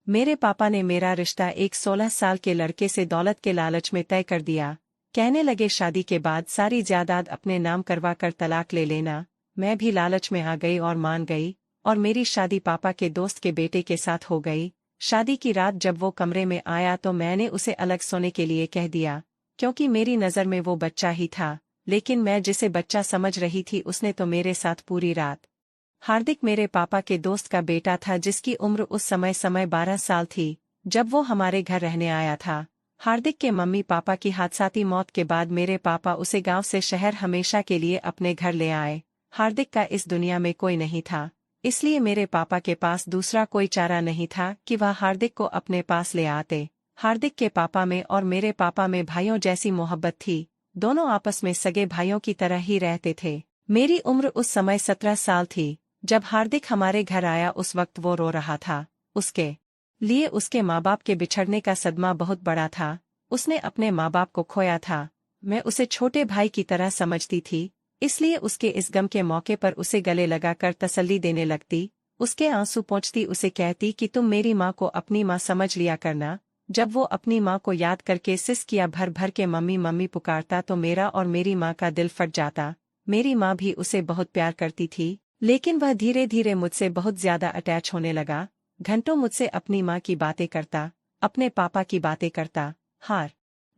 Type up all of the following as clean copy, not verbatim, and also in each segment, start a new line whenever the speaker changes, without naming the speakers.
मेरे पापा ने मेरा रिश्ता एक 16 साल के लड़के से दौलत के लालच में तय कर दिया। कहने लगे शादी के बाद सारी जायदाद अपने नाम करवा कर तलाक ले लेना। मैं भी लालच में आ गई और मान गई, और मेरी शादी पापा के दोस्त के बेटे के साथ हो गई। शादी की रात जब वो कमरे में आया तो मैंने उसे अलग सोने के लिए कह दिया, क्योंकि मेरी नज़र में वो बच्चा ही था। लेकिन मैं जिसे बच्चा समझ रही थी उसने तो मेरे साथ पूरी रात। हार्दिक मेरे पापा के दोस्त का बेटा था जिसकी उम्र उस समय 12 साल थी जब वो हमारे घर रहने आया था। हार्दिक के मम्मी पापा की हादसाती मौत के बाद मेरे पापा उसे गांव से शहर हमेशा के लिए अपने घर ले आए। हार्दिक का इस दुनिया में कोई नहीं था, इसलिए मेरे पापा के पास दूसरा कोई चारा नहीं था कि वह हार्दिक को अपने पास ले आते। हार्दिक के पापा में और मेरे पापा में भाइयों जैसी मोहब्बत थी, दोनों आपस में सगे भाइयों की तरह ही रहते थे। मेरी उम्र उस समय 17 साल थी जब हार्दिक हमारे घर आया। उस वक्त वो रो रहा था। उसके लिए उसके माँ बाप के बिछड़ने का सदमा बहुत बड़ा था। उसने अपने माँ बाप को खोया था। मैं उसे छोटे भाई की तरह समझती थी, इसलिए उसके इस गम के मौके पर उसे गले लगाकर तसल्ली देने लगती। उसके आंसू पोंछती उसे कहती कि तुम मेरी माँ को अपनी माँ समझ लिया करना। जब वो अपनी माँ को याद करके सिसकियाँ भर भर के मम्मी मम्मी पुकारता तो मेरा और मेरी माँ का दिल फट जाता। मेरी माँ भी उसे बहुत प्यार करती थी, लेकिन वह धीरे धीरे मुझसे बहुत ज्यादा अटैच होने लगा। घंटों मुझसे अपनी माँ की बातें करता, अपने पापा की बातें करता।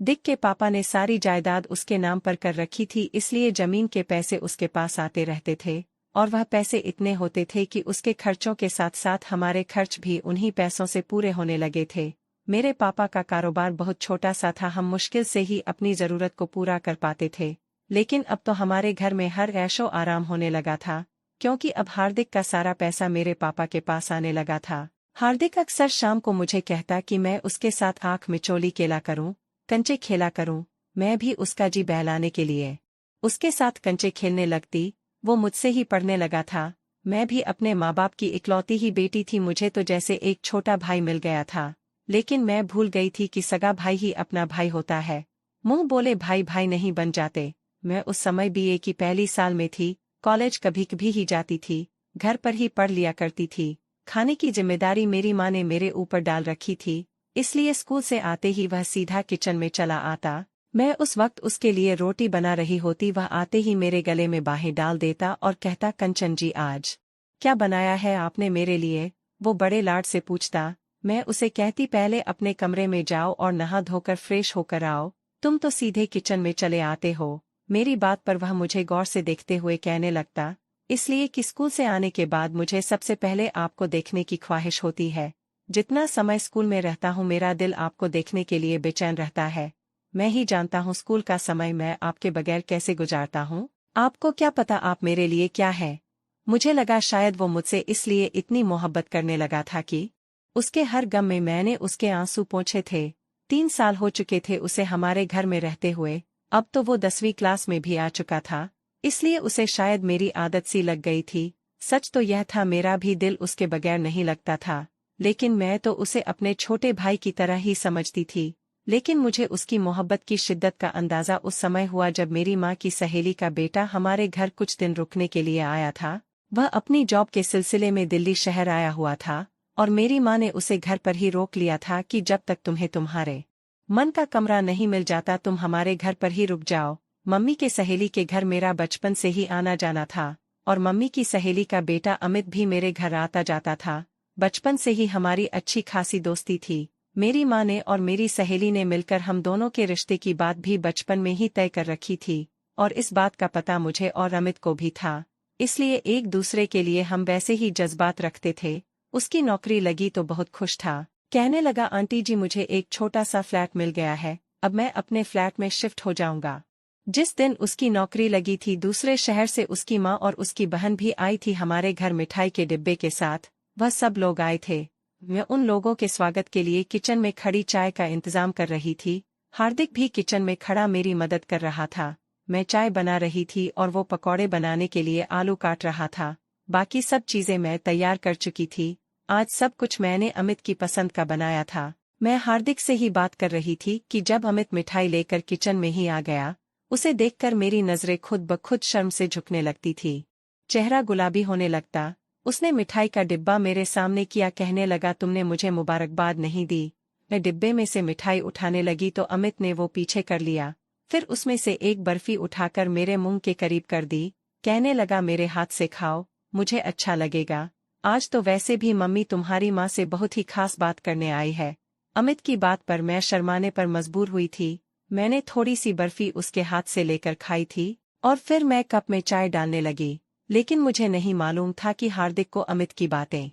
दिक के पापा ने सारी जायदाद उसके नाम पर कर रखी थी, इसलिए जमीन के पैसे उसके पास आते रहते थे, और वह पैसे इतने होते थे कि उसके खर्चों के साथ साथ हमारे खर्च भी उन्हीं पैसों से पूरे होने लगे थे। मेरे पापा का कारोबार बहुत छोटा सा था, हम मुश्किल से ही अपनी जरूरत को पूरा कर पाते थे। लेकिन अब तो हमारे घर में हर ऐशो आराम होने लगा था, क्योंकि अब हार्दिक का सारा पैसा मेरे पापा के पास आने लगा था। हार्दिक अक्सर शाम को मुझे कहता कि मैं उसके साथ आंख मिचोली खेला करूं, कंचे खेला करूं। मैं भी उसका जी बहलाने के लिए उसके साथ कंचे खेलने लगती। वो मुझसे ही पढ़ने लगा था। मैं भी अपने माँ बाप की इकलौती ही बेटी थी, मुझे तो जैसे एक छोटा भाई मिल गया था। लेकिन मैं भूल गई थी कि सगा भाई ही अपना भाई होता है, मुंह बोले भाई भाई नहीं बन जाते। मैं उस समय बीए की पहली साल में थी, कॉलेज कभी कभी ही जाती थी, घर पर ही पढ़ लिया करती थी। खाने की जिम्मेदारी मेरी माँ ने मेरे ऊपर डाल रखी थी, इसलिए स्कूल से आते ही वह सीधा किचन में चला आता। मैं उस वक्त उसके लिए रोटी बना रही होती, वह आते ही मेरे गले में बाहें डाल देता और कहता, कंचन जी आज क्या बनाया है आपने मेरे लिए? वो बड़े लाड से पूछता। मैं उसे कहती, पहले अपने कमरे में जाओ और नहा धोकर फ्रेश होकर आओ, तुम तो सीधे किचन में चले आते हो। मेरी बात पर वह मुझे गौर से देखते हुए कहने लगता, इसलिए कि स्कूल से आने के बाद मुझे सबसे पहले आपको देखने की ख्वाहिश होती है। जितना समय स्कूल में रहता हूँ मेरा दिल आपको देखने के लिए बेचैन रहता है। मैं ही जानता हूँ स्कूल का समय मैं आपके बगैर कैसे गुजारता हूँ। आपको क्या पता आप मेरे लिए क्या है। मुझे लगा शायद वो मुझसे इसलिए इतनी मोहब्बत करने लगा था कि उसके हर गम में मैंने उसके आंसू पोंछे थे। 3 साल हो चुके थे उसे हमारे घर में रहते हुए, अब तो वो 10वीं क्लास में भी आ चुका था, इसलिए उसे शायद मेरी आदत सी लग गई थी। सच तो यह था मेरा भी दिल उसके बगैर नहीं लगता था, लेकिन मैं तो उसे अपने छोटे भाई की तरह ही समझती थी। लेकिन मुझे उसकी मोहब्बत की शिद्दत का अंदाजा उस समय हुआ जब मेरी माँ की सहेली का बेटा हमारे घर कुछ दिन रुकने के लिए आया था। वह अपनी जॉब के सिलसिले में दिल्ली शहर आया हुआ था, और मेरी माँ ने उसे घर पर ही रोक लिया था कि जब तक तुम्हें तुम्हारे मन का कमरा नहीं मिल जाता तुम हमारे घर पर ही रुक जाओ। मम्मी के सहेली के घर मेरा बचपन से ही आना जाना था, और मम्मी की सहेली का बेटा अमित भी मेरे घर आता जाता था। बचपन से ही हमारी अच्छी खासी दोस्ती थी। मेरी माँ ने और मेरी सहेली ने मिलकर हम दोनों के रिश्ते की बात भी बचपन में ही तय कर रखी थी, और इस बात का पता मुझे और अमित को भी था, इसलिए एक दूसरे के लिए हम वैसे ही जज्बात रखते थे। उसकी नौकरी लगी तो बहुत खुश था, कहने लगा, आंटी जी मुझे एक छोटा सा फ्लैट मिल गया है, अब मैं अपने फ्लैट में शिफ्ट हो जाऊंगा। जिस दिन उसकी नौकरी लगी थी दूसरे शहर से उसकी माँ और उसकी बहन भी आई थी हमारे घर मिठाई के डिब्बे के साथ। वह सब लोग आए थे। मैं उन लोगों के स्वागत के लिए किचन में खड़ी चाय का इंतजाम कर रही थी। हार्दिक भी किचन में खड़ा मेरी मदद कर रहा था। मैं चाय बना रही थी और वो पकौड़े बनाने के लिए आलू काट रहा था। बाकी सब चीजें मैं तैयार कर चुकी थी। आज सब कुछ मैंने अमित की पसंद का बनाया था। मैं हार्दिक से ही बात कर रही थी कि जब अमित मिठाई लेकर किचन में ही आ गया। उसे देखकर मेरी नजरें खुद ब खुद शर्म से झुकने लगती थी, चेहरा गुलाबी होने लगता। उसने मिठाई का डिब्बा मेरे सामने किया, कहने लगा तुमने मुझे मुबारकबाद नहीं दी। मैं डिब्बे में से मिठाई उठाने लगी तो अमित ने वो पीछे कर लिया। फिर उसमें से एक बर्फी उठाकर मेरे मुंह के करीब कर दी। कहने लगा मेरे हाथ से खाओ, मुझे अच्छा लगेगा। आज तो वैसे भी मम्मी तुम्हारी माँ से बहुत ही खास बात करने आई है। अमित की बात पर मैं शर्माने पर मजबूर हुई थी। मैंने थोड़ी सी बर्फी उसके हाथ से लेकर खाई थी और फिर मैं कप में चाय डालने लगी। लेकिन मुझे नहीं मालूम था कि हार्दिक को अमित की बातें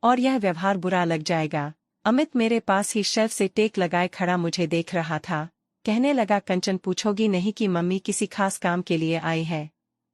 और यह व्यवहार बुरा लग जाएगा। अमित मेरे पास ही शेल्फ से टेक लगाए खड़ा मुझे देख रहा था। कहने लगा कंचन, पूछोगी नहीं कि मम्मी किसी खास काम के लिए आई है?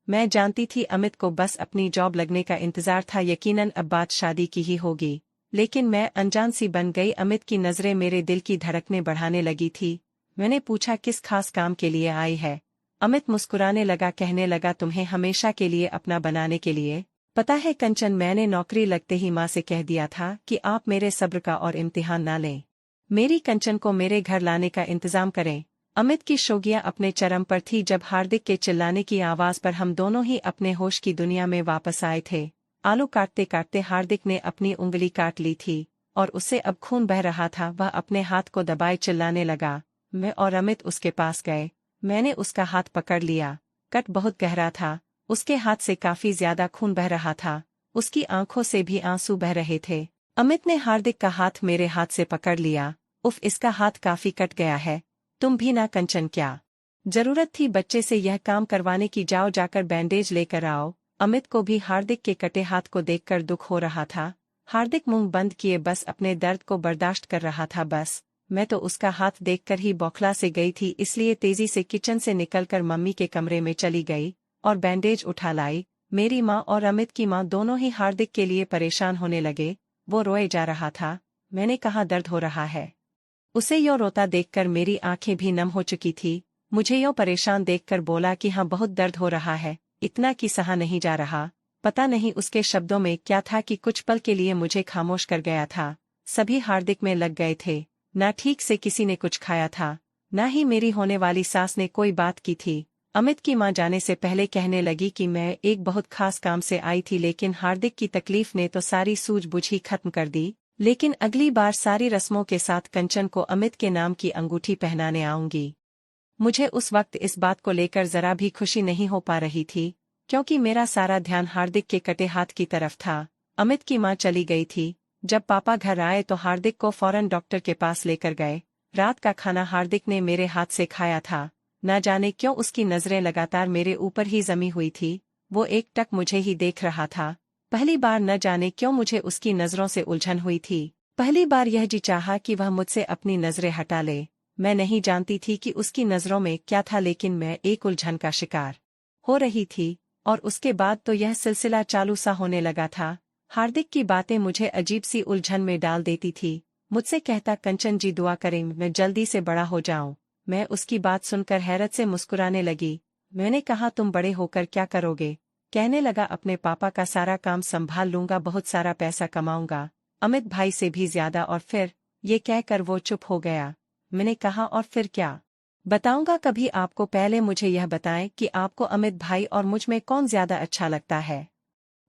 मैं जानती थी अमित को बस अपनी जॉब लगने का इंतजार था, यकीनन अब बात शादी की ही होगी। लेकिन मैं अनजान सी बन गई। अमित की नजरें मेरे दिल की धड़कनें बढ़ाने लगी थी। मैंने पूछा किस खास काम के लिए आई है? अमित मुस्कुराने लगा, कहने लगा तुम्हें हमेशा के लिए अपना बनाने के लिए। पता है कंचन, मैंने नौकरी लगते ही माँ से कह दिया था कि आप मेरे सब्र का और इम्तिहान ना लें। मेरी कंचन को मेरे घर लाने का इंतजाम करें। अमित की शोगियां अपने चरम पर थी जब हार्दिक के चिल्लाने की आवाज पर हम दोनों ही अपने होश की दुनिया में वापस आए थे। आलू काटते काटते हार्दिक ने अपनी उंगली काट ली थी और उससे अब खून बह रहा था। वह अपने हाथ को दबाए चिल्लाने लगा। मैं और अमित उसके पास गए। मैंने उसका हाथ पकड़ लिया। कट बहुत गहरा था। उसके हाथ से काफी ज्यादा खून बह रहा था। उसकी आंखों से भी आंसू बह रहे थे। अमित ने हार्दिक का हाथ मेरे हाथ से पकड़ लिया। उफ, इसका हाथ काफी कट गया है। तुम भी ना कंचन, क्या जरूरत थी बच्चे से यह काम करवाने की? जाओ जाकर बैंडेज लेकर आओ। अमित को भी हार्दिक के कटे हाथ को देखकर दुख हो रहा था। हार्दिक मुंह बंद किए बस अपने दर्द को बर्दाश्त कर रहा था। बस मैं तो उसका हाथ देखकर ही बौखला से गई थी, इसलिए तेजी से किचन से निकलकर मम्मी के कमरे में चली गई और बैंडेज उठा लाई। मेरी माँ और अमित की माँ दोनों ही हार्दिक के लिए परेशान होने लगे। वो रोए जा रहा था। मैंने कहा दर्द हो रहा है? उसे यो रोता देखकर मेरी आंखें भी नम हो चुकी थी। मुझे यो परेशान देखकर बोला कि हाँ बहुत दर्द हो रहा है, इतना कि सहा नहीं जा रहा। पता नहीं उसके शब्दों में क्या था कि कुछ पल के लिए मुझे खामोश कर गया था। सभी हार्दिक में लग गए थे। ना ठीक से किसी ने कुछ खाया था, ना ही मेरी होने वाली सास ने कोई बात की थी। अमित की मां जाने से पहले कहने लगी कि मैं एक बहुत खास काम से आई थी, लेकिन हार्दिक की तकलीफ ने तो सारी सूझबूझ ही खत्म कर दी। लेकिन अगली बार सारी रस्मों के साथ कंचन को अमित के नाम की अंगूठी पहनाने आऊंगी। मुझे उस वक्त इस बात को लेकर जरा भी खुशी नहीं हो पा रही थी, क्योंकि मेरा सारा ध्यान हार्दिक के कटे हाथ की तरफ था। अमित की मां चली गई थी। जब पापा घर आए तो हार्दिक को फौरन डॉक्टर के पास लेकर गए। रात का खाना हार्दिक ने मेरे हाथ से खाया था। न जाने क्यों उसकी नजरें लगातार मेरे ऊपर ही जमी हुई थी। वो एक टक मुझे ही देख रहा था। पहली बार न जाने क्यों मुझे उसकी नजरों से उलझन हुई थी। पहली बार यह जी चाहा कि वह मुझसे अपनी नजरें हटा ले। मैं नहीं जानती थी कि उसकी नजरों में क्या था, लेकिन मैं एक उलझन का शिकार हो रही थी। और उसके बाद तो यह सिलसिला चालू सा होने लगा था। हार्दिक की बातें मुझे अजीब सी उलझन में डाल देती थी। मुझसे कहता कंचन जी दुआ करें मैं जल्दी से बड़ा हो जाऊं। मैं उसकी बात सुनकर हैरत से मुस्कुराने लगी। मैंने कहा तुम बड़े होकर क्या करोगे? कहने लगा अपने पापा का सारा काम संभाल लूंगा, बहुत सारा पैसा कमाऊंगा, अमित भाई से भी ज्यादा। और फिर ये कहकर वो चुप हो गया। मैंने कहा और फिर क्या? बताऊंगा कभी आपको, पहले मुझे यह बताएं कि आपको अमित भाई और मुझ में कौन ज्यादा अच्छा लगता है।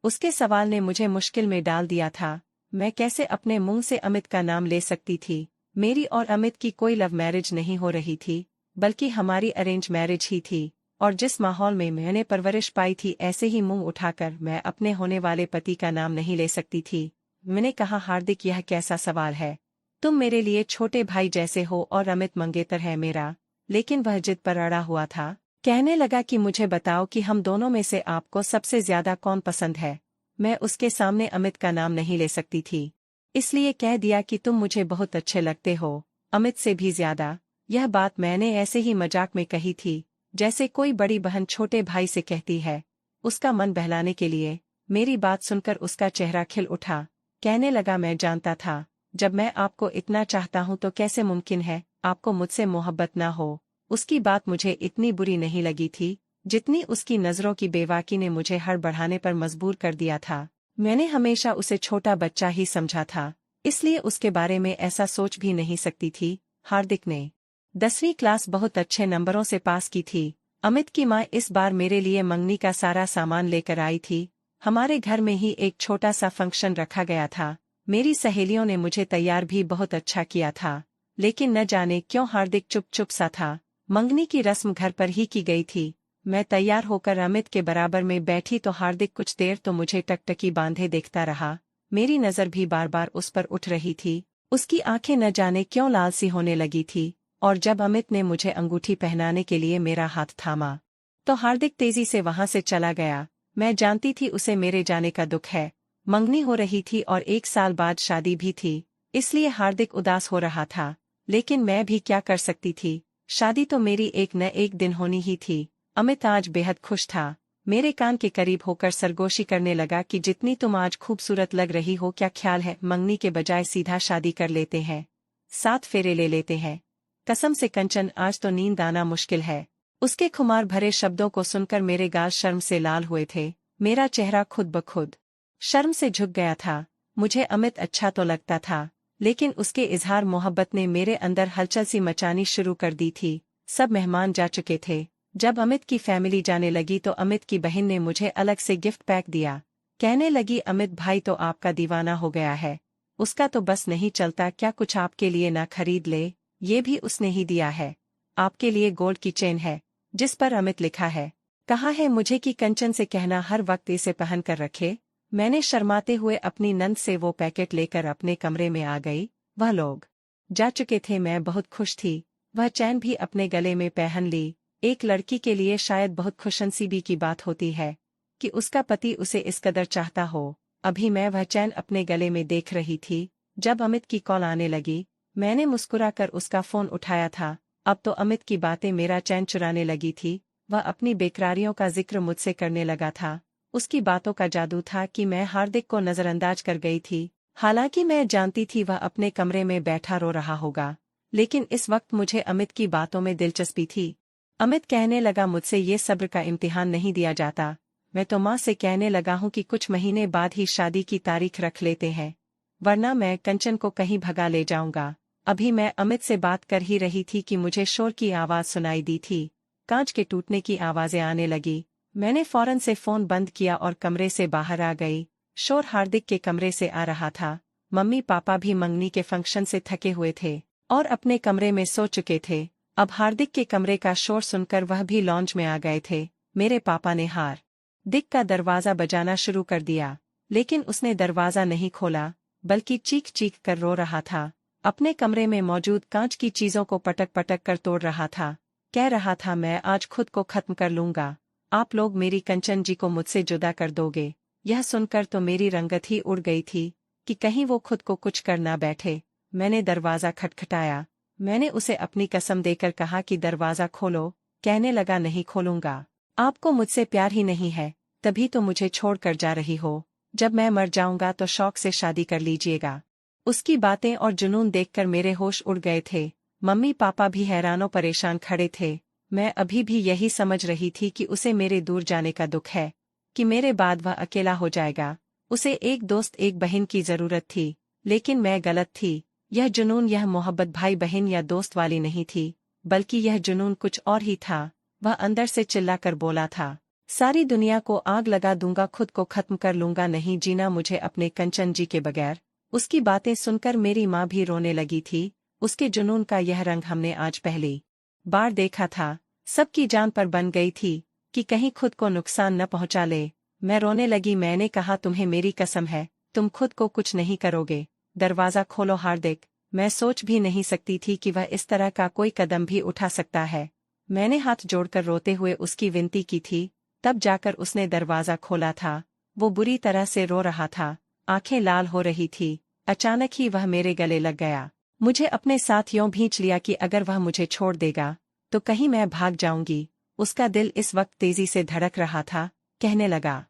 उसके सवाल ने मुझे मुश्किल में डाल दिया था। मैं कैसे अपने मुंह से अमित का नाम ले सकती थी? मेरी और अमित की कोई लव मैरिज नहीं हो रही थी, बल्कि हमारी अरेंज मैरिज ही थी। और जिस माहौल में मैंने परवरिश पाई थी, ऐसे ही मुंह उठाकर मैं अपने होने वाले पति का नाम नहीं ले सकती थी। मैंने कहा हार्दिक यह कैसा सवाल है? तुम मेरे लिए छोटे भाई जैसे हो और अमित मंगेतर है मेरा। लेकिन वह जिद पर अड़ा हुआ था। कहने लगा कि मुझे बताओ कि हम दोनों में से आपको सबसे ज्यादा कौन पसंद है। मैं उसके सामने अमित का नाम नहीं ले सकती थी, इसलिए कह दिया कि तुम मुझे बहुत अच्छे लगते हो, अमित से भी ज्यादा। यह बात मैंने ऐसे ही मजाक में कही थी, जैसे कोई बड़ी बहन छोटे भाई से कहती है, उसका मन बहलाने के लिए। मेरी बात सुनकर उसका चेहरा खिल उठा। कहने लगा मैं जानता था, जब मैं आपको इतना चाहता हूं तो कैसे मुमकिन है आपको मुझसे मोहब्बत ना हो। उसकी बात मुझे इतनी बुरी नहीं लगी थी, जितनी उसकी नजरों की बेवाकी ने मुझे हड़बड़ाने पर मजबूर कर दिया था। मैंने हमेशा उसे छोटा बच्चा ही समझा था, इसलिए उसके बारे में ऐसा सोच भी नहीं सकती थी। हार्दिक ने 10वीं क्लास बहुत अच्छे नंबरों से पास की थी। अमित की माँ इस बार मेरे लिए मंगनी का सारा सामान लेकर आई थी। हमारे घर में ही एक छोटा सा फंक्शन रखा गया था। मेरी सहेलियों ने मुझे तैयार भी बहुत अच्छा किया था, लेकिन न जाने क्यों हार्दिक चुप चुप सा था। मंगनी की रस्म घर पर ही की गई थी। मैं तैयार होकर अमित के बराबर में बैठी तो हार्दिक कुछ देर तो मुझे टकटकी बांधे देखता रहा। मेरी नज़र भी बार बार उस पर उठ रही थी। उसकी आंखें न जाने क्यों लाल सी होने लगी थी, और जब अमित ने मुझे अंगूठी पहनाने के लिए मेरा हाथ थामा, तो हार्दिक तेजी से वहां से चला गया। मैं जानती थी उसे मेरे जाने का दुख है। मंगनी हो रही थी और 1 साल बाद शादी भी थी, इसलिए हार्दिक उदास हो रहा था। लेकिन मैं भी क्या कर सकती थी, शादी तो मेरी एक न एक दिन होनी ही थी। अमित आज बेहद खुश था। मेरे कान के करीब होकर सरगोशी करने लगा कि जितनी तुम आज खूबसूरत लग रही हो, क्या ख्याल है मंगनी के बजाय सीधा शादी कर लेते हैं, 7 फेरे ले लेते हैं। कसम से कंचन, आज तो नींद आना मुश्किल है। उसके खुमार भरे शब्दों को सुनकर मेरे गाल शर्म से लाल हुए थे। मेरा चेहरा खुद ब खुद शर्म से झुक गया था। मुझे अमित अच्छा तो लगता था, लेकिन उसके इजहार मोहब्बत ने मेरे अंदर हलचल सी मचानी शुरू कर दी थी। सब मेहमान जा चुके थे। जब अमित की फैमिली जाने लगी तो अमित की बहन ने मुझे अलग से गिफ्ट पैक दिया। कहने लगी, अमित भाई तो आपका दीवाना हो गया है, उसका तो बस नहीं चलता, क्या कुछ आपके लिए ना खरीद ले। ये भी उसने ही दिया है। आपके लिए गोल्ड की चेन है जिस पर अमित लिखा है। कहा है मुझे कि कंचन से कहना हर वक्त इसे पहन कर रखे। मैंने शर्माते हुए अपनी नंद से वो पैकेट लेकर अपने कमरे में आ गई। वह लोग जा चुके थे। मैं बहुत खुश थी। वह चैन भी अपने गले में पहन ली। एक लड़की के लिए शायद बहुत खुशनसीबी की बात होती है कि उसका पति उसे इस कदर चाहता हो। अभी मैं वह चैन अपने गले में देख रही थी जब अमित की कॉल आने लगी। मैंने मुस्कुराकर उसका फोन उठाया था। अब तो अमित की बातें मेरा चैन चुराने लगी थी। वह अपनी बेकरारियों का जिक्र मुझसे करने लगा था। उसकी बातों का जादू था कि मैं हार्दिक को नजरअंदाज कर गई थी। हालांकि मैं जानती थी वह अपने कमरे में बैठा रो रहा होगा, लेकिन इस वक्त मुझे अमित की बातों में दिलचस्पी थी। अमित कहने लगा, मुझसे ये सब्र का इम्तिहान नहीं दिया जाता। मैं तो माँ से कहने लगा हूँ कि कुछ महीने बाद ही शादी की तारीख रख लेते हैं, वरना मैं कंचन को कहीं भगा ले जाऊंगा। अभी मैं अमित से बात कर ही रही थी कि मुझे शोर की आवाज सुनाई दी थी। कांच के टूटने की आवाजें आने लगी। मैंने फौरन से फोन बंद किया और कमरे से बाहर आ गई। शोर हार्दिक के कमरे से आ रहा था। मम्मी पापा भी मंगनी के फंक्शन से थके हुए थे और अपने कमरे में सो चुके थे। अब हार्दिक के कमरे का शोर सुनकर वह भी लॉन्ज में आ गए थे। मेरे पापा ने हार्दिक का दरवाजा बजाना शुरू कर दिया, लेकिन उसने दरवाजा नहीं खोला, बल्कि चीख चीख कर रो रहा था। अपने कमरे में मौजूद कांच की चीजों को पटक पटक कर तोड़ रहा था। कह रहा था, मैं आज खुद को खत्म कर लूंगा। आप लोग मेरी कंचन जी को मुझसे जुदा कर दोगे। यह सुनकर तो मेरी रंगत ही उड़ गई थी कि कहीं वो खुद को कुछ कर ना बैठे। मैंने दरवाजा खटखटाया। मैंने उसे अपनी कसम देकर कहा कि दरवाजा खोलो। कहने लगा, नहीं खोलूंगा। आपको मुझसे प्यार ही नहीं है, तभी तो मुझे छोड़कर जा रही हो। जब मैं मर जाऊंगा तो शौक से शादी कर लीजिएगा। उसकी बातें और जुनून देखकर मेरे होश उड़ गए थे। मम्मी पापा भी हैरानों परेशान खड़े थे। मैं अभी भी यही समझ रही थी कि उसे मेरे दूर जाने का दुख है, कि मेरे बाद वह अकेला हो जाएगा। उसे एक दोस्त, एक बहन की जरूरत थी, लेकिन मैं गलत थी। यह जुनून, यह मोहब्बत भाई बहन या दोस्त वाली नहीं थी, बल्कि यह जुनून कुछ और ही था। वह अंदर से चिल्लाकर बोला था, सारी दुनिया को आग लगा दूंगा, खुद को खत्म कर लूंगा, नहीं जीना मुझे अपने कंचन जी के बगैर। उसकी बातें सुनकर मेरी माँ भी रोने लगी थी। उसके जुनून का यह रंग हमने आज पहली बार देखा था। सबकी जान पर बन गई थी कि कहीं खुद को नुकसान न पहुंचा ले। मैं रोने लगी। मैंने कहा, तुम्हें मेरी कसम है, तुम खुद को कुछ नहीं करोगे। दरवाजा खोलो हार्दिक। मैं सोच भी नहीं सकती थी कि वह इस तरह का कोई कदम भी उठा सकता है। मैंने हाथ जोड़कर रोते हुए उसकी विनती की थी, तब जाकर उसने दरवाजा खोला था। वो बुरी तरह से रो रहा था, आंखें लाल हो रही थी। अचानक ही वह मेरे गले लग गया। मुझे अपने साथ यूं भींच लिया कि अगर वह मुझे छोड़ देगा तो कहीं मैं भाग जाऊंगी। उसका दिल इस वक्त तेजी से धड़क रहा था। कहने लगा,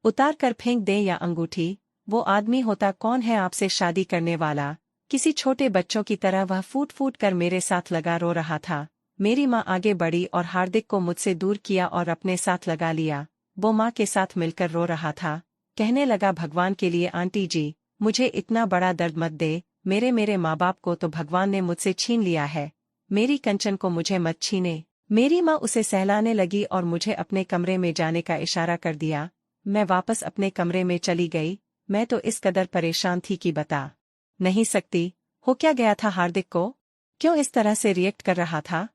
उतार कर फेंक दे या अंगूठी। वो आदमी होता कौन है आपसे शादी करने वाला। किसी छोटे बच्चों की तरह वह फूट फूट कर मेरे साथ लगा रो रहा था। मेरी माँ आगे बढ़ी और हार्दिक को मुझसे दूर किया और अपने साथ लगा लिया। वो माँ के साथ मिलकर रो रहा था। कहने लगा, भगवान के लिए आंटी जी, मुझे इतना बड़ा दर्द मत दे। मेरे माँ बाप को तो भगवान ने मुझसे छीन लिया है, मेरी कंचन को मुझे मत छीने। मेरी माँ उसे सहलाने लगी और मुझे अपने कमरे में जाने का इशारा कर दिया। मैं वापस अपने कमरे में चली गई। मैं तो इस कदर परेशान थी कि बता नहीं सकती। हो क्या गया था हार्दिक को? क्यों इस तरह से रिएक्ट कर रहा था?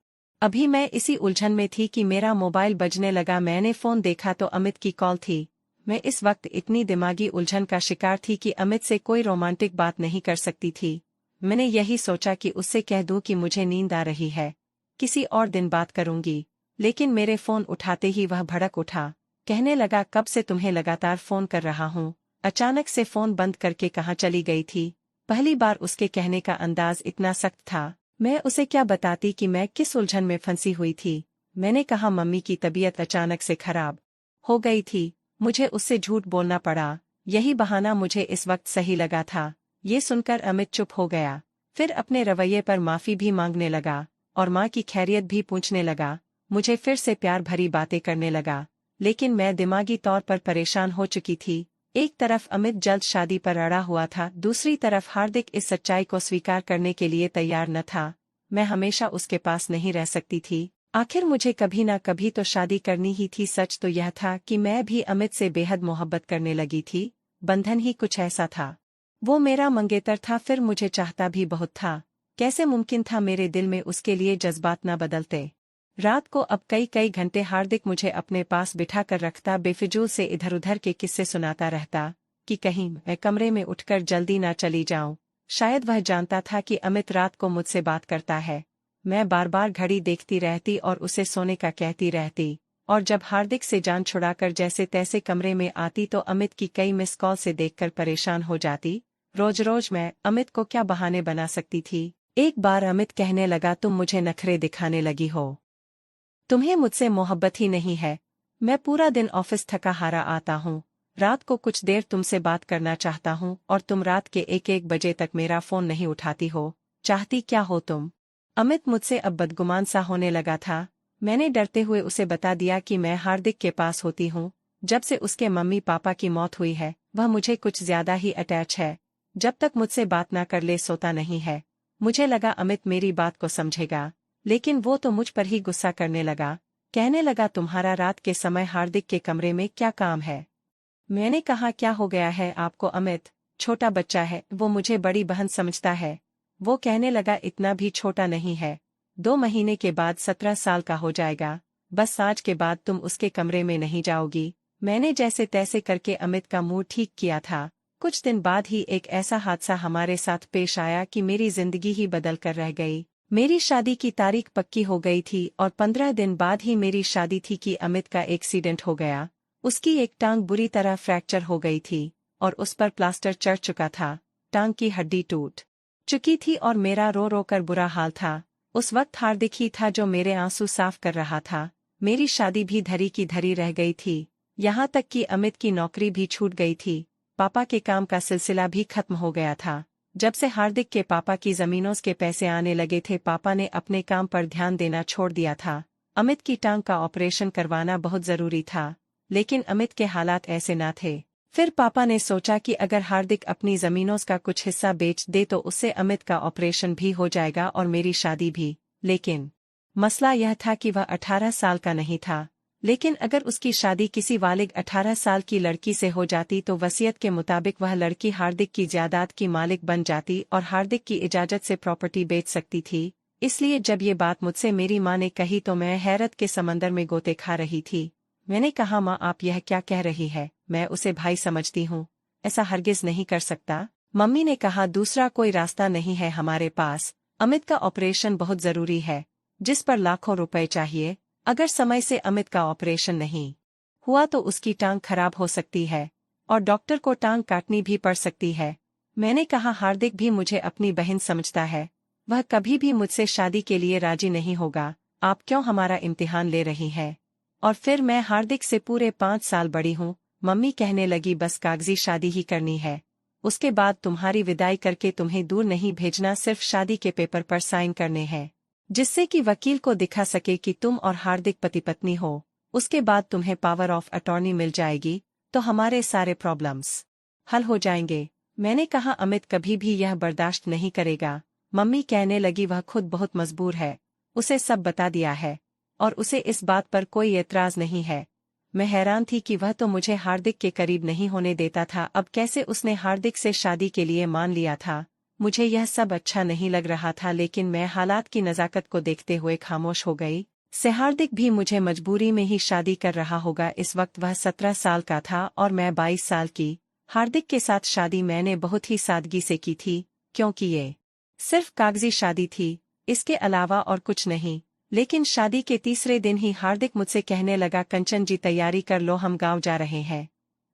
अभी मैं इसी उलझन में थी कि मेरा मोबाइल बजने लगा। मैंने फोन देखा तो अमित की कॉल थी। मैं इस वक्त इतनी दिमागी उलझन का शिकार थी कि अमित से कोई रोमांटिक बात नहीं कर सकती थी। मैंने यही सोचा कि उससे कह दूं कि मुझे नींद आ रही है, किसी और दिन बात करूंगी। लेकिन मेरे फोन उठाते ही वह भड़क उठा। कहने लगा, कब से तुम्हें लगातार फोन कर रहा हूं। अचानक से फोन बंद करके कहाँ चली गई थी? पहली बार उसके कहने का अंदाज इतना सख्त था। मैं उसे क्या बताती कि मैं किस उलझन में फंसी हुई थी। मैंने कहा, मम्मी की तबीयत अचानक से खराब हो गई थी। मुझे उससे झूठ बोलना पड़ा। यही बहाना मुझे इस वक्त सही लगा था। ये सुनकर अमित चुप हो गया। फिर अपने रवैये पर माफी भी मांगने लगा और माँ की खैरियत भी पूछने लगा। मुझे फिर से प्यार भरी बातें करने लगा। लेकिन मैं दिमागी तौर पर परेशान हो चुकी थी। एक तरफ अमित जल्द शादी पर अड़ा हुआ था, दूसरी तरफ हार्दिक इस सच्चाई को स्वीकार करने के लिए तैयार न था। मैं हमेशा उसके पास नहीं रह सकती थी। आखिर मुझे कभी ना कभी तो शादी करनी ही थी। सच तो यह था कि मैं भी अमित से बेहद मोहब्बत करने लगी थी। बंधन ही कुछ ऐसा था। वो मेरा मंगेतर था, फिर मुझे चाहता भी बहुत था। कैसे मुमकिन था मेरे दिल में उसके लिए जज्बात न बदलते? रात को अब कई कई घंटे हार्दिक मुझे अपने पास बिठा कर रखता, बेफिजूल से इधर उधर के किस्से सुनाता रहता कि कहीं मैं कमरे में उठकर जल्दी ना चली जाऊं। शायद वह जानता था कि अमित रात को मुझसे बात करता है। मैं बार बार घड़ी देखती रहती और उसे सोने का कहती रहती। और जब हार्दिक से जान छुड़ाकर जैसे तैसे कमरे में आती तो अमित की कई मिस कॉल से देखकर परेशान हो जाती। रोज रोज मैं अमित को क्या बहाने बना सकती थी? एक बार अमित कहने लगा, तुम मुझे नखरे दिखाने लगी हो। तुम्हें मुझसे मोहब्बत ही नहीं है। मैं पूरा दिन ऑफिस थका हारा आता हूँ, रात को कुछ देर तुमसे बात करना चाहता हूँ और तुम रात के 1-1 बजे तक मेरा फोन नहीं उठाती हो। चाहती क्या हो तुम? अमित मुझसे अब बदगुमान सा होने लगा था। मैंने डरते हुए उसे बता दिया कि मैं हार्दिक के पास होती हूँ। जब से उसके मम्मी पापा की मौत हुई है वह मुझे कुछ ज्यादा ही अटैच है। जब तक मुझसे बात ना कर ले सोता नहीं है। मुझे लगा अमित मेरी बात को समझेगा, लेकिन वो तो मुझ पर ही गुस्सा करने लगा। कहने लगा, तुम्हारा रात के समय हार्दिक के कमरे में क्या काम है? मैंने कहा, क्या हो गया है आपको अमित? छोटा बच्चा है, वो मुझे बड़ी बहन समझता है। वो कहने लगा, इतना भी छोटा नहीं है। 2 महीने के बाद 17 साल का हो जाएगा। बस आज के बाद तुम उसके कमरे में नहीं जाओगी। मैंने जैसे तैसे करके अमित का मूड ठीक किया था। कुछ दिन बाद ही एक ऐसा हादसा हमारे साथ पेश आया कि मेरी जिंदगी ही बदल कर रह गई। मेरी शादी की तारीख पक्की हो गई थी और 15 दिन बाद ही मेरी शादी थी कि अमित का एक्सीडेंट हो गया। उसकी एक टांग बुरी तरह फ्रैक्चर हो गई थी और उस पर प्लास्टर चढ़ चुका था। टांग की हड्डी टूट चुकी थी और मेरा रो रो कर बुरा हाल था। उस वक्त हार्दिक ही था जो मेरे आंसू साफ कर रहा था। मेरी शादी भी धरी की धरी रह गई थी। यहाँ तक कि अमित की नौकरी भी छूट गई थी। पापा के काम का सिलसिला भी खत्म हो गया था। जब से हार्दिक के पापा की जमीनों के पैसे आने लगे थे, पापा ने अपने काम पर ध्यान देना छोड़ दिया था। अमित की टांग का ऑपरेशन करवाना बहुत जरूरी था, लेकिन अमित के हालात ऐसे ना थे। फिर पापा ने सोचा कि अगर हार्दिक अपनी जमीनों का कुछ हिस्सा बेच दे तो उससे अमित का ऑपरेशन भी हो जाएगा और मेरी शादी भी। लेकिन मसला यह था कि वह 18 साल का नहीं था। लेकिन अगर उसकी शादी किसी वालिग 18 साल की लड़की से हो जाती तो वसीयत के मुताबिक वह लड़की हार्दिक की जायदाद की मालिक बन जाती और हार्दिक की इजाजत से प्रॉपर्टी बेच सकती थी। इसलिए जब ये बात मुझसे मेरी माँ ने कही तो मैं हैरत के समंदर में गोते खा रही थी। मैंने कहा, माँ आप यह क्या कह रही है? मैं उसे भाई समझती हूँ, ऐसा हरगिज नहीं कर सकता। मम्मी ने कहा, दूसरा कोई रास्ता नहीं है हमारे पास। अमित का ऑपरेशन बहुत जरूरी है, जिस पर लाखों रुपए चाहिए। अगर समय से अमित का ऑपरेशन नहीं हुआ तो उसकी टांग खराब हो सकती है और डॉक्टर को टांग काटनी भी पड़ सकती है। मैंने कहा, हार्दिक भी मुझे अपनी बहन समझता है, वह कभी भी मुझसे शादी के लिए राजी नहीं होगा। आप क्यों हमारा इम्तिहान ले रही हैं? और फिर मैं हार्दिक से पूरे 5 साल बड़ी हूँ। मम्मी कहने लगी, बस कागजी शादी ही करनी है, उसके बाद तुम्हारी विदाई करके तुम्हें दूर नहीं भेजना, सिर्फ शादी के पेपर पर साइन करने हैं, जिससे कि वकील को दिखा सके कि तुम और हार्दिक पति पत्नी हो। उसके बाद तुम्हें पावर ऑफ अटॉर्नी मिल जाएगी तो हमारे सारे प्रॉब्लम्स हल हो जाएंगे। मैंने कहा, अमित कभी भी यह बर्दाश्त नहीं करेगा। मम्मी कहने लगी, वह खुद बहुत मजबूर है, उसे सब बता दिया है और उसे इस बात पर कोई एतराज नहीं है। मैं हैरान थी कि वह तो मुझे हार्दिक के करीब नहीं होने देता था, अब कैसे उसने हार्दिक से शादी के लिए मान लिया था। मुझे यह सब अच्छा नहीं लग रहा था, लेकिन मैं हालात की नज़ाकत को देखते हुए खामोश हो गई। से हार्दिक भी मुझे मजबूरी में ही शादी कर रहा होगा। इस वक्त वह 17 साल का था और मैं 22 साल की। हार्दिक के साथ शादी मैंने बहुत ही सादगी से की थी, क्योंकि ये सिर्फ कागजी शादी थी, इसके अलावा और कुछ नहीं। लेकिन शादी के तीसरे दिन ही हार्दिक मुझसे कहने लगा, कंचन जी तैयारी कर लो, हम गांव जा रहे हैं।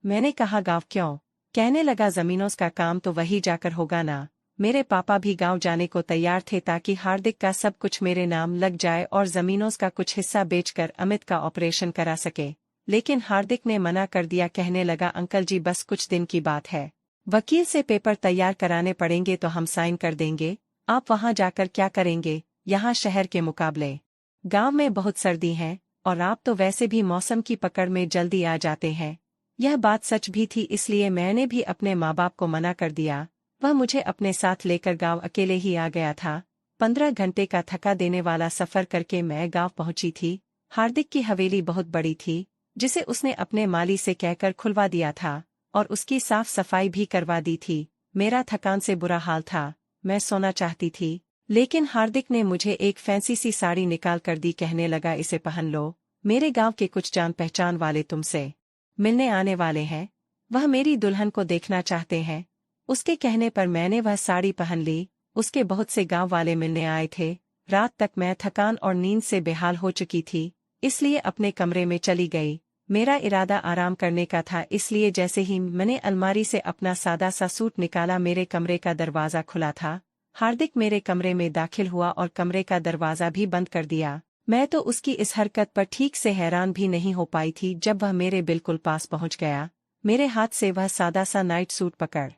मैंने कहा, गांव क्यों? कहने लगा, जमीनों का काम तो वही जाकर होगा ना। मेरे पापा भी गांव जाने को तैयार थे ताकि हार्दिक का सब कुछ मेरे नाम लग जाए और जमीनों का कुछ हिस्सा बेचकर अमित का ऑपरेशन करा सके। लेकिन हार्दिक ने मना कर दिया, कहने लगा, अंकल जी बस कुछ दिन की बात है, वकील से पेपर तैयार कराने पड़ेंगे तो हम साइन कर देंगे। आप वहां जाकर क्या करेंगे? यहाँ शहर के मुकाबले गांव में बहुत सर्दी है, और आप तो वैसे भी मौसम की पकड़ में जल्दी आ जाते हैं। यह बात सच भी थी, इसलिए मैंने भी अपने माँ बाप को मना कर दिया। वह मुझे अपने साथ लेकर गांव अकेले ही आ गया था। 15 घंटे का थका देने वाला सफर करके मैं गांव पहुंची थी। हार्दिक की हवेली बहुत बड़ी थी, जिसे उसने अपने माली से कहकर खुलवा दिया था, और उसकी साफ सफाई भी करवा दी थी। मेरा थकान से बुरा हाल था, मैं सोना चाहती थी, लेकिन हार्दिक ने मुझे एक फैंसी सी साड़ी निकाल कर दी, कहने लगा, इसे पहन लो, मेरे गांव के कुछ जान पहचान वाले तुमसे मिलने आने वाले हैं, वह मेरी दुल्हन को देखना चाहते हैं। उसके कहने पर मैंने वह साड़ी पहन ली। उसके बहुत से गांव वाले मिलने आए थे। रात तक मैं थकान और नींद से बेहाल हो चुकी थी, इसलिए अपने कमरे में चली गई। मेरा इरादा आराम करने का था, इसलिए जैसे ही मैंने अलमारी से अपना सादा सा सूट निकाला, मेरे कमरे का दरवाज़ा खुला था। हार्दिक मेरे कमरे में दाखिल हुआ और कमरे का दरवाज़ा भी बंद कर दिया। मैं तो उसकी इस हरकत पर ठीक से हैरान भी नहीं हो पाई थी। जब वह मेरे बिल्कुल पास पहुंच गया, मेरे हाथ से वह सादा सा नाइट सूट पकड़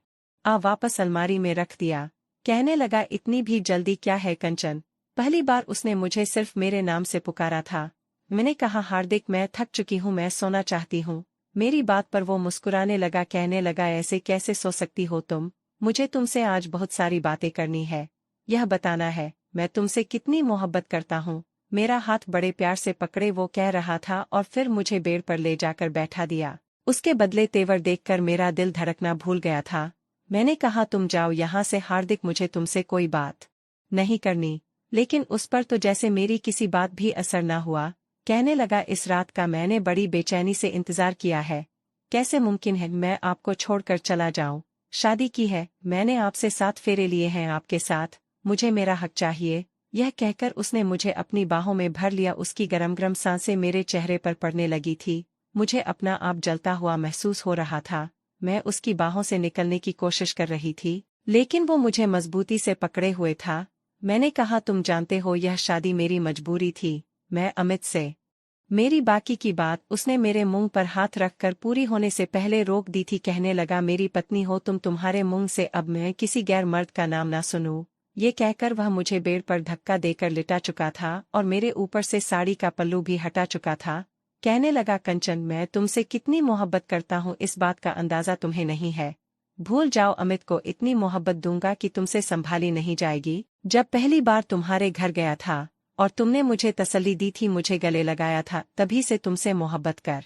वापस अलमारी में रख दिया। कहने लगा, इतनी भी जल्दी क्या है कंचन? पहली बार उसने मुझे सिर्फ मेरे नाम से पुकारा था। मैंने कहा, हार्दिक मैं थक चुकी हूँ, मैं सोना चाहती हूँ। मेरी बात पर वो मुस्कुराने लगा, कहने लगा, ऐसे कैसे सो सकती हो तुम? मुझे तुमसे आज बहुत सारी बातें करनी है। यह बताना है मैं तुमसे कितनी मोहब्बत करता हूँ। मेरा हाथ बड़े प्यार से पकड़े वो कह रहा था, और फिर मुझे बेड पर ले जाकर बैठा दिया। उसके बदले तेवर देखकर मेरा दिल धड़कना भूल गया था। मैंने कहा, तुम जाओ यहाँ से हार्दिक, मुझे तुमसे कोई बात नहीं करनी। लेकिन उस पर तो जैसे मेरी किसी बात भी असर न हुआ। कहने लगा, इस रात का मैंने बड़ी बेचैनी से इंतजार किया है। कैसे मुमकिन है मैं आपको छोड़कर चला जाऊं? शादी की है, मैंने आपसे 7 फेरे लिए हैं आपके साथ, मुझे मेरा हक चाहिए। यह कहकर उसने मुझे अपनी बाहों में भर लिया। उसकी गरम गरम सांसें मेरे चेहरे पर पड़ने लगी थी। मुझे अपना आप जलता हुआ महसूस हो रहा था। मैं उसकी बाहों से निकलने की कोशिश कर रही थी, लेकिन वो मुझे मजबूती से पकड़े हुए था। मैंने कहा, तुम जानते हो यह शादी मेरी मजबूरी थी। मैं अमित से मेरी बाकी की बात उसने मेरे मुंह पर हाथ रखकर पूरी होने से पहले रोक दी थी। कहने लगा, मेरी पत्नी हो तुम, तुम्हारे मुंह से अब मैं किसी गैर मर्द का नाम ना सुनूं। ये कहकर वह मुझे बेड पर धक्का देकर लिटा चुका था और मेरे ऊपर से साड़ी का पल्लू भी हटा चुका था। कहने लगा, कंचन मैं तुमसे कितनी मोहब्बत करता हूँ, इस बात का अंदाजा तुम्हें नहीं है। भूल जाओ, अमित को इतनी मोहब्बत दूंगा कि तुमसे संभाली नहीं जाएगी। जब पहली बार तुम्हारे घर गया था और तुमने मुझे तसल्ली दी थी, मुझे गले लगाया था, तभी से तुमसे मोहब्बत कर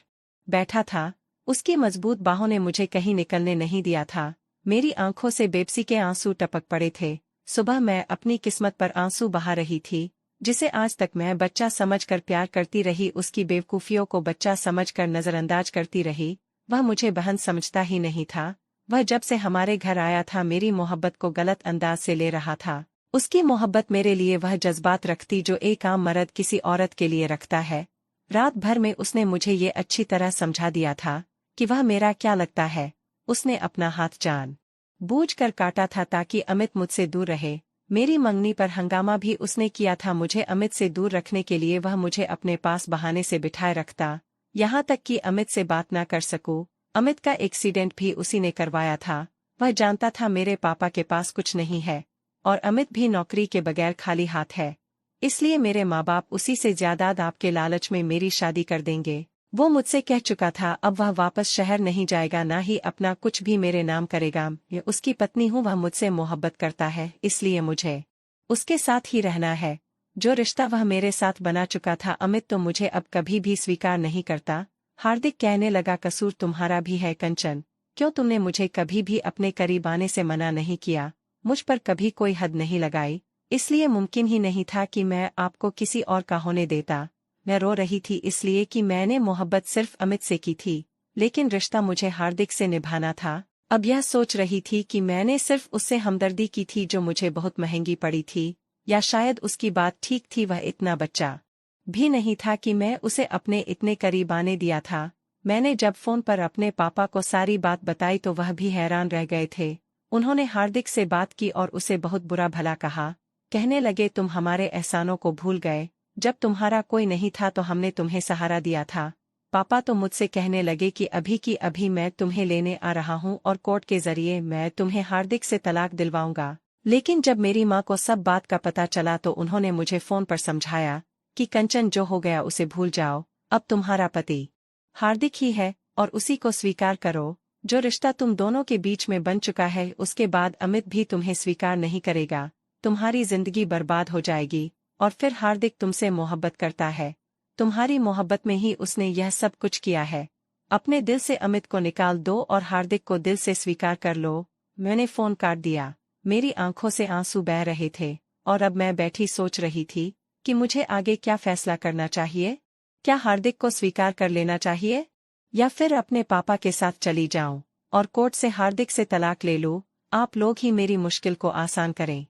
बैठा था। उसकी मजबूत बाहों ने मुझे कहीं निकलने नहीं दिया था। मेरी आंखों से बेबसी के आंसू टपक पड़े थे। सुबह मैं अपनी किस्मत पर आंसू बहा रही थी, जिसे आज तक मैं बच्चा समझकर प्यार करती रही, उसकी बेवकूफियों को बच्चा समझकर नजरअंदाज करती रही। वह मुझे बहन समझता ही नहीं था। वह जब से हमारे घर आया था मेरी मोहब्बत को गलत अंदाज से ले रहा था। उसकी मोहब्बत मेरे लिए वह जज्बात रखती जो एक आम मर्द किसी औरत के लिए रखता है। रात भर में उसने मुझे ये अच्छी तरह समझा दिया था कि वह मेरा क्या लगता है। उसने अपना हाथ जान बूझ कर काटा था ताकि अमित मुझसे दूर रहे। मेरी मंगनी पर हंगामा भी उसने किया था। मुझे अमित से दूर रखने के लिए वह मुझे अपने पास बहाने से बिठाए रखता, यहाँ तक कि अमित से बात ना कर सकूं। अमित का एक्सीडेंट भी उसी ने करवाया था। वह जानता था मेरे पापा के पास कुछ नहीं है और अमित भी नौकरी के बगैर खाली हाथ है, इसलिए मेरे माँ बाप उसी से जायदाद आपके लालच में मेरी शादी कर देंगे। वो मुझसे कह चुका था अब वह वापस शहर नहीं जाएगा, ना ही अपना कुछ भी मेरे नाम करेगा। मैं उसकी पत्नी हूँ, वह मुझसे मोहब्बत करता है, इसलिए मुझे उसके साथ ही रहना है। जो रिश्ता वह मेरे साथ बना चुका था, अमित तो मुझे अब कभी भी स्वीकार नहीं करता। हार्दिक कहने लगा, कसूर तुम्हारा भी है कंचन। क्यों तुमने मुझे कभी भी अपने करीब आने से मना नहीं किया, मुझ पर कभी कोई हद नहीं लगाई, इसलिए मुमकिन ही नहीं था कि मैं आपको किसी और का होने देता। मैं रो रही थी इसलिए कि मैंने मोहब्बत सिर्फ अमित से की थी, लेकिन रिश्ता मुझे हार्दिक से निभाना था। अब यह सोच रही थी कि मैंने सिर्फ उससे हमदर्दी की थी जो मुझे बहुत महंगी पड़ी थी, या शायद उसकी बात ठीक थी, वह इतना बच्चा भी नहीं था कि मैं उसे अपने इतने करीब आने दिया था। मैंने जब फोन पर अपने पापा को सारी बात बताई तो वह भी हैरान रह गए थे। उन्होंने हार्दिक से बात की और उसे बहुत बुरा भला कहा। कहने लगे, तुम हमारे एहसानों को भूल गए, जब तुम्हारा कोई नहीं था तो हमने तुम्हें सहारा दिया था। पापा तो मुझसे कहने लगे कि अभी की अभी मैं तुम्हें लेने आ रहा हूँ और कोर्ट के जरिए मैं तुम्हें हार्दिक से तलाक दिलवाऊंगा। लेकिन जब मेरी माँ को सब बात का पता चला तो उन्होंने मुझे फोन पर समझाया कि कंचन, जो हो गया उसे भूल जाओ, अब तुम्हारा पति हार्दिक ही है और उसी को स्वीकार करो। जो रिश्ता तुम दोनों के बीच में बन चुका है उसके बाद अमित भी तुम्हें स्वीकार नहीं करेगा, तुम्हारी जिंदगी बर्बाद हो जाएगी। और फिर हार्दिक तुमसे मोहब्बत करता है, तुम्हारी मोहब्बत में ही उसने यह सब कुछ किया है। अपने दिल से अमित को निकाल दो और हार्दिक को दिल से स्वीकार कर लो। मैंने फोन काट दिया। मेरी आंखों से आंसू बह रहे थे और अब मैं बैठी सोच रही थी कि मुझे आगे क्या फैसला करना चाहिए। क्या हार्दिक को स्वीकार कर लेना चाहिए या फिर अपने पापा के साथ चली जाऊं और कोर्ट से हार्दिक से तलाक ले लूं। आप लोग ही मेरी मुश्किल को आसान करें।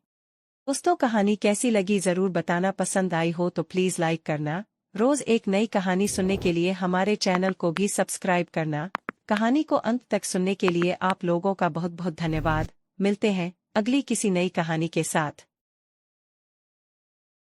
दोस्तों, कहानी कैसी लगी जरूर बताना। पसंद आई हो तो प्लीज लाइक करना। रोज एक नई कहानी सुनने के लिए हमारे चैनल को भी सब्सक्राइब करना। कहानी को अंत तक सुनने के लिए आप लोगों का बहुत बहुत धन्यवाद। मिलते हैं अगली किसी नई कहानी के साथ।